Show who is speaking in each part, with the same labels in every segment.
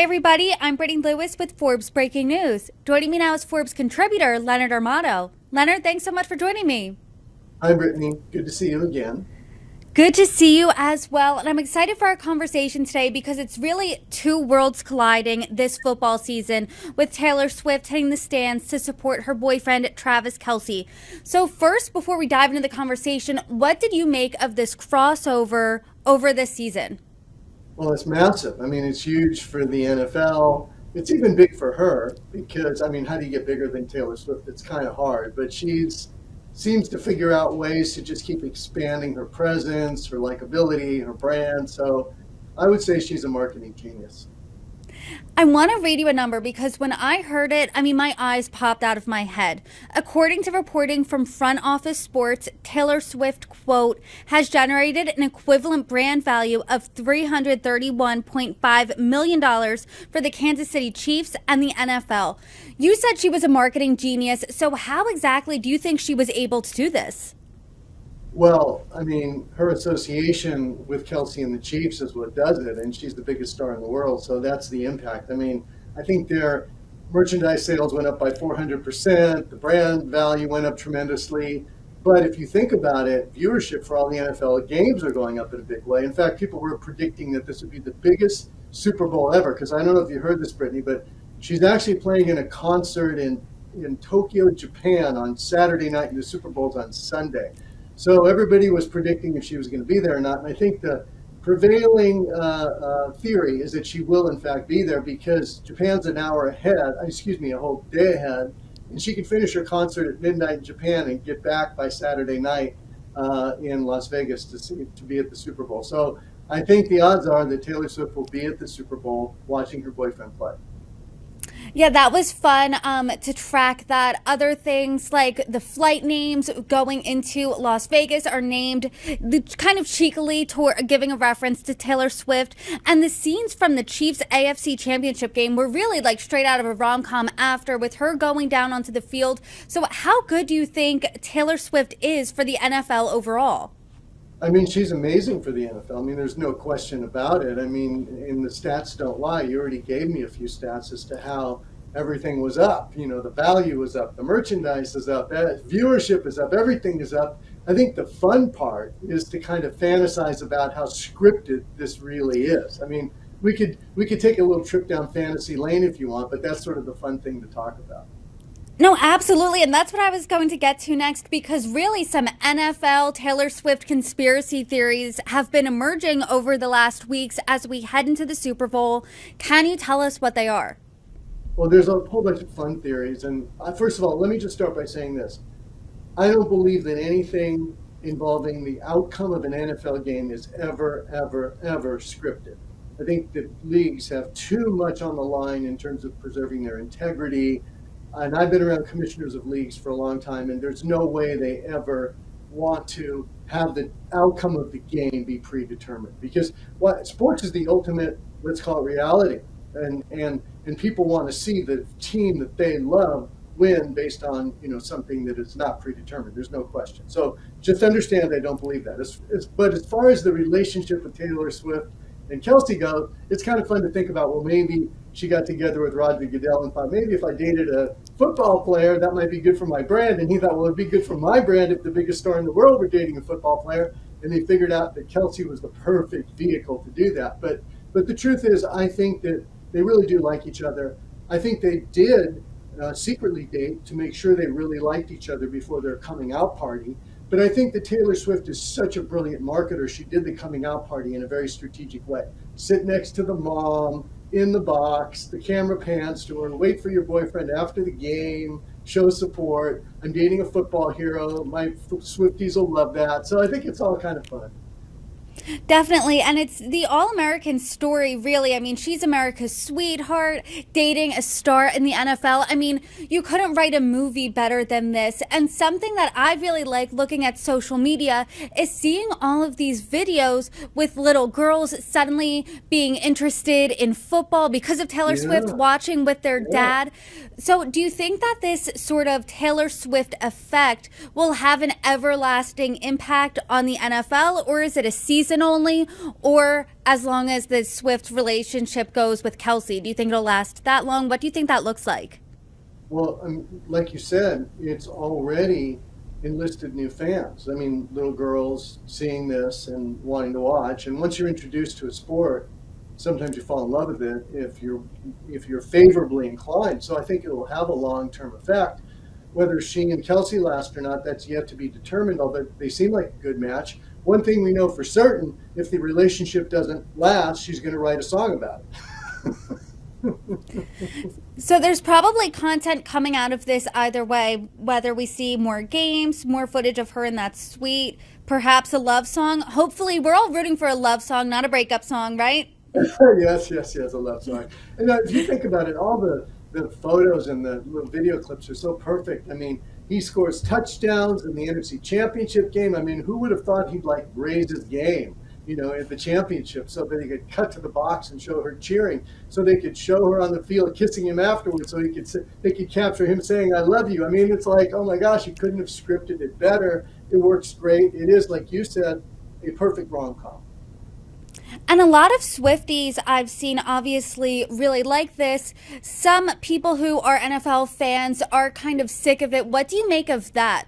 Speaker 1: everybody. I'm Brittany Lewis with Forbes Breaking News. Joining me now is Forbes contributor Leonard Armato. Leonard, thanks so much for joining me.
Speaker 2: Hi, Brittany. Good to see you again.
Speaker 1: Good to see you as well. And I'm excited for our conversation today because it's really two worlds colliding this football season, with Taylor Swift hitting the stands to support her boyfriend, Travis Kelce. So first, before we dive into the conversation, what did you make of this crossover over this season?
Speaker 2: Well, it's massive. I mean, it's huge for the NFL. It's even big for her because, I mean, how do you get bigger than Taylor Swift? It's kind of hard, but seems to figure out ways to just keep expanding her presence, her likability, her brand. So I would say she's a marketing genius.
Speaker 1: I want to read you a number because when I heard it, my eyes popped out of my head. According to reporting from Front Office Sports, Taylor Swift, quote, has generated an equivalent brand value of $331.5 million for the Kansas City Chiefs and the NFL. You said she was a marketing genius, so how exactly do you think she was able to do this?
Speaker 2: Well, I mean, her association with Kelce and the Chiefs is what does it, and she's the biggest star in the world, so that's the impact. I mean, I think their merchandise sales went up by 400%, the brand value went up tremendously, but if you think about it, viewership for all the NFL games are going up in a big way. In fact, people were predicting that this would be the biggest Super Bowl ever, because I don't know if you heard this, Brittany, but she's actually playing in a concert in Tokyo, Japan on Saturday night, and the Super Bowl's on Sunday. So everybody was predicting if she was going to be there or not. And I think the prevailing theory is that she will, in fact, be there because Japan's a whole day ahead. And she can finish her concert at midnight in Japan and get back by Saturday night in Las Vegas to be at the Super Bowl. So I think the odds are that Taylor Swift will be at the Super Bowl watching her boyfriend play.
Speaker 1: Yeah, that was fun to track that. Other things like the flight names going into Las Vegas are named kind of cheekily, giving a reference to Taylor Swift. And the scenes from the Chiefs AFC Championship game were really like straight out of a rom-com after, with her going down onto the field. So how good do you think Taylor Swift is for the NFL overall?
Speaker 2: I mean, she's amazing for the NFL. I mean, there's no question about it. I mean, and the stats don't lie. You already gave me a few stats as to how everything was up. You know, the value was up, the merchandise is up, viewership is up, everything is up. I think the fun part is to kind of fantasize about how scripted this really is. I mean, we could take a little trip down fantasy lane if you want, but that's sort of the fun thing to talk about.
Speaker 1: No, absolutely. And that's what I was going to get to next, because really some NFL Taylor Swift conspiracy theories have been emerging over the last weeks as we head into the Super Bowl. Can you tell us what they are?
Speaker 2: Well, there's a whole bunch of fun theories. And first of all, let me just start by saying this. I don't believe that anything involving the outcome of an NFL game is ever, ever, ever scripted. I think that leagues have too much on the line in terms of preserving their integrity. And I've been around commissioners of leagues for a long time, and there's no way they ever want to have the outcome of the game be predetermined, because sports is the ultimate, let's call it, reality, and people want to see the team that they love win based on something that is not predetermined. There's no question. So just understand I don't believe that. But as far as the relationship with Taylor Swift and Kelce goes, it's kind of fun to think about. Well, maybe she got together with Roger Goodell and thought, maybe if I dated a football player, that might be good for my brand. And he thought, well, it'd be good for my brand if the biggest star in the world were dating a football player. And they figured out that Kelce was the perfect vehicle to do that. But the truth is, I think that they really do like each other. I think they did secretly date to make sure they really liked each other before their coming out party. But I think that Taylor Swift is such a brilliant marketer. She did the coming out party in a very strategic way. Sit next to the mom, in the box, the camera pans to her, wait for your boyfriend after the game, show support. I'm dating a football hero. My Swifties will love that. So I think it's all kind of fun.
Speaker 1: Definitely. And it's the all-American story, really. She's America's sweetheart, dating a star in the NFL. You couldn't write a movie better than this. And something that I really like looking at social media is seeing all of these videos with little girls suddenly being interested in football because of Taylor Swift, watching with their dad. So do you think that this sort of Taylor Swift effect will have an everlasting impact on the NFL, or is it a season season only, or as long as the Swift relationship goes with Kelce? Do you think it'll last that long? What do you think that looks like?
Speaker 2: Well, like you said, it's already enlisted new fans. I mean, little girls seeing this and wanting to watch. And once you're introduced to a sport, sometimes you fall in love with it if you're favorably inclined. So I think it will have a long-term effect. Whether she and Kelce last or not, that's yet to be determined. Although they seem like a good match. One thing we know for certain: if the relationship doesn't last, she's going to write a song about it.
Speaker 1: So there's probably content coming out of this either way, whether we see more games, more footage of her in that suite, perhaps a love song. Hopefully, we're all rooting for a love song, not a breakup song, right?
Speaker 2: Yes, a love song. And if you think about it, all the photos and the little video clips are so perfect. I mean, he scores touchdowns in the NFC Championship game. I mean, who would have thought he'd like raise his game, at the championship, so that he could cut to the box and show her cheering, so they could show her on the field kissing him afterwards, so they could capture him saying, "I love you." I mean, it's like, oh my gosh, you couldn't have scripted it better. It works great. It is, like you said, a perfect rom-com.
Speaker 1: And a lot of Swifties I've seen obviously really like this. Some people who are NFL fans are kind of sick of it. What do you make of that?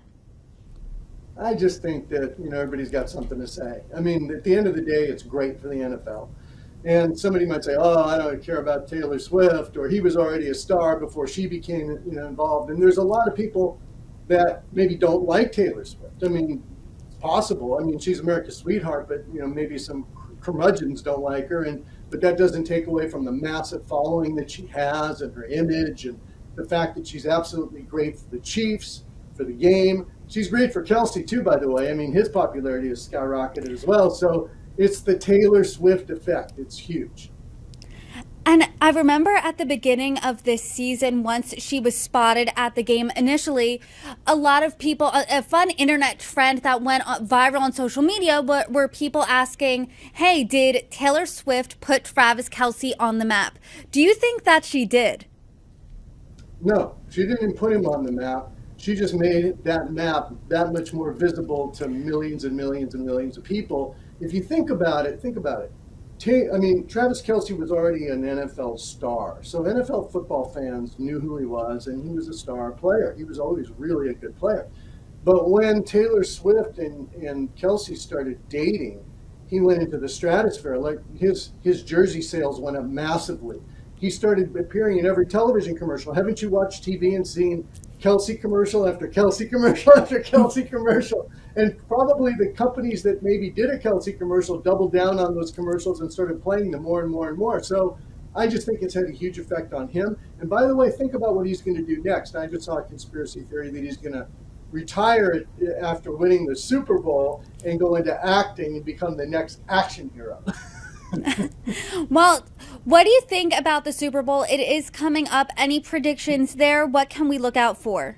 Speaker 2: I just think that, everybody's got something to say. I mean, at the end of the day, it's great for the NFL. And somebody might say, oh, I don't care about Taylor Swift, or he was already a star before she became, involved. And there's a lot of people that maybe don't like Taylor Swift. I mean, it's possible. I mean, she's America's sweetheart, but, maybe some curmudgeons don't like her. But that doesn't take away from the massive following that she has and her image and the fact that she's absolutely great for the Chiefs, for the game. She's great for Kelce too, by the way. I mean, his popularity has skyrocketed as well. So it's the Taylor Swift effect. It's huge.
Speaker 1: And I remember at the beginning of this season, once she was spotted at the game initially, a lot of people, a fun internet trend that went viral on social media were people asking, hey, did Taylor Swift put Travis Kelce on the map? Do you think that she did?
Speaker 2: No, she didn't put him on the map. She just made that map that much more visible to millions and millions and millions of people. If you think about it. Travis Kelce was already an NFL star. So NFL football fans knew who he was, and he was a star player. He was always really a good player. But when Taylor Swift and Kelce started dating, he went into the stratosphere. Like his jersey sales went up massively. He started appearing in every television commercial. Haven't you watched TV and seen Kelce commercial after Kelce commercial after Kelce commercial? And probably the companies that maybe did a Kelce commercial doubled down on those commercials and started playing them more and more and more. So I just think it's had a huge effect on him. And by the way, think about what he's going to do next. I just saw a conspiracy theory that he's going to retire after winning the Super Bowl and go into acting and become the next action hero.
Speaker 1: Well, what do you think about the Super Bowl? It is coming up. Any predictions there? What can we look out for?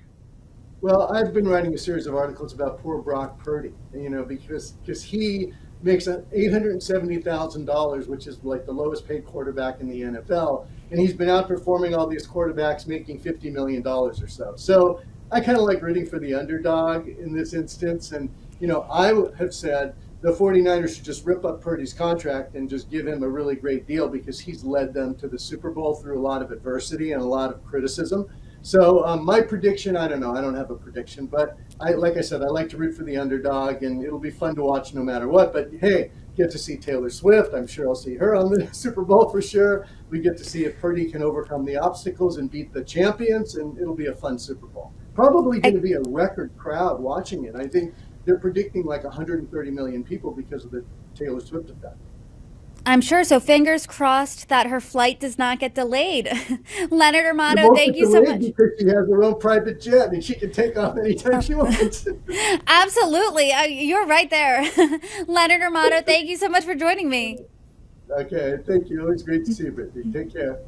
Speaker 2: Well, I've been writing a series of articles about poor Brock Purdy, because he makes $870,000, which is like the lowest paid quarterback in the NFL. And he's been outperforming all these quarterbacks making $50 million or so. So I kind of like rooting for the underdog in this instance. And, I have said the 49ers should just rip up Purdy's contract and just give him a really great deal because he's led them to the Super Bowl through a lot of adversity and a lot of criticism. So my prediction, I don't know. I don't have a prediction, but like I said, I like to root for the underdog, and it'll be fun to watch no matter what. But hey, get to see Taylor Swift. I'm sure I'll see her on the Super Bowl for sure. We get to see if Purdy can overcome the obstacles and beat the champions, and it'll be a fun Super Bowl. Probably going to be a record crowd watching it. I think they're predicting like 130 million people because of the Taylor Swift effect.
Speaker 1: I'm sure. So fingers crossed that her flight does not get delayed. Leonard Armato, thank you so much.
Speaker 2: Because she has her own private jet and she can take off anytime she wants.
Speaker 1: Absolutely. You're right there. Leonard Armato, thank you so much for joining me.
Speaker 2: Okay. Thank you. It's great to see you, Brittany. Take care.